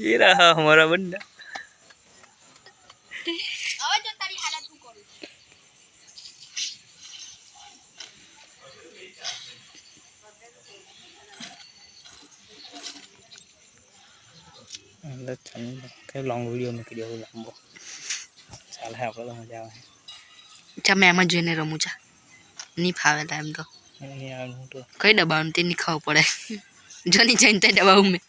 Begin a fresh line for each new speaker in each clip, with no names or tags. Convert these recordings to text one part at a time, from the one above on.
ये रहा हमारा बंदा। लॉन्ग वीडियो में वीडियो लांबो ચાલે આપણે તો મજા આવે
ચા મેં એમ જ જોઈને રમું ચા નહીં ફાવેલા એમ તો કઈ દબાવવાનું તે નહીં ખાવું પડે જો નહીં જઈને તે દબાવું મેં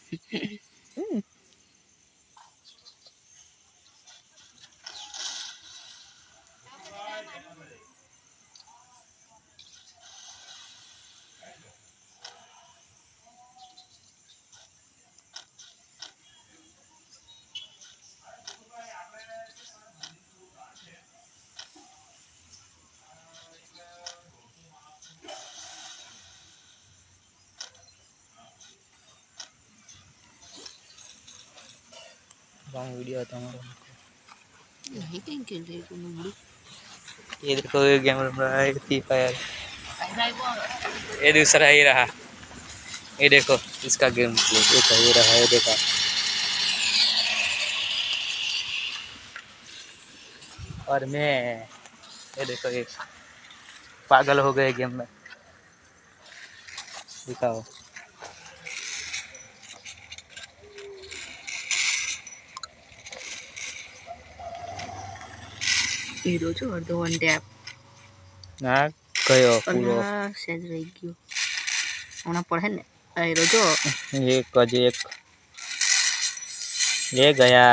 लॉन्ग वीडियो आता हमारा
नहीं कहीं खेल रही तू नंबू
ये देखो ये गेम रम रहा है फ्री फायर ये दूसरा ही रहा ये देखो इसका गेम प्ले ये रहा है देखा और मैं ये देखो ये पागल हो गए गेम में दिखाओ
हीरो जो अर्धो वन टैप
ना कयो पूरो
सेज रही गयो ओना पढ़े ने हीरो जो
एक ये गया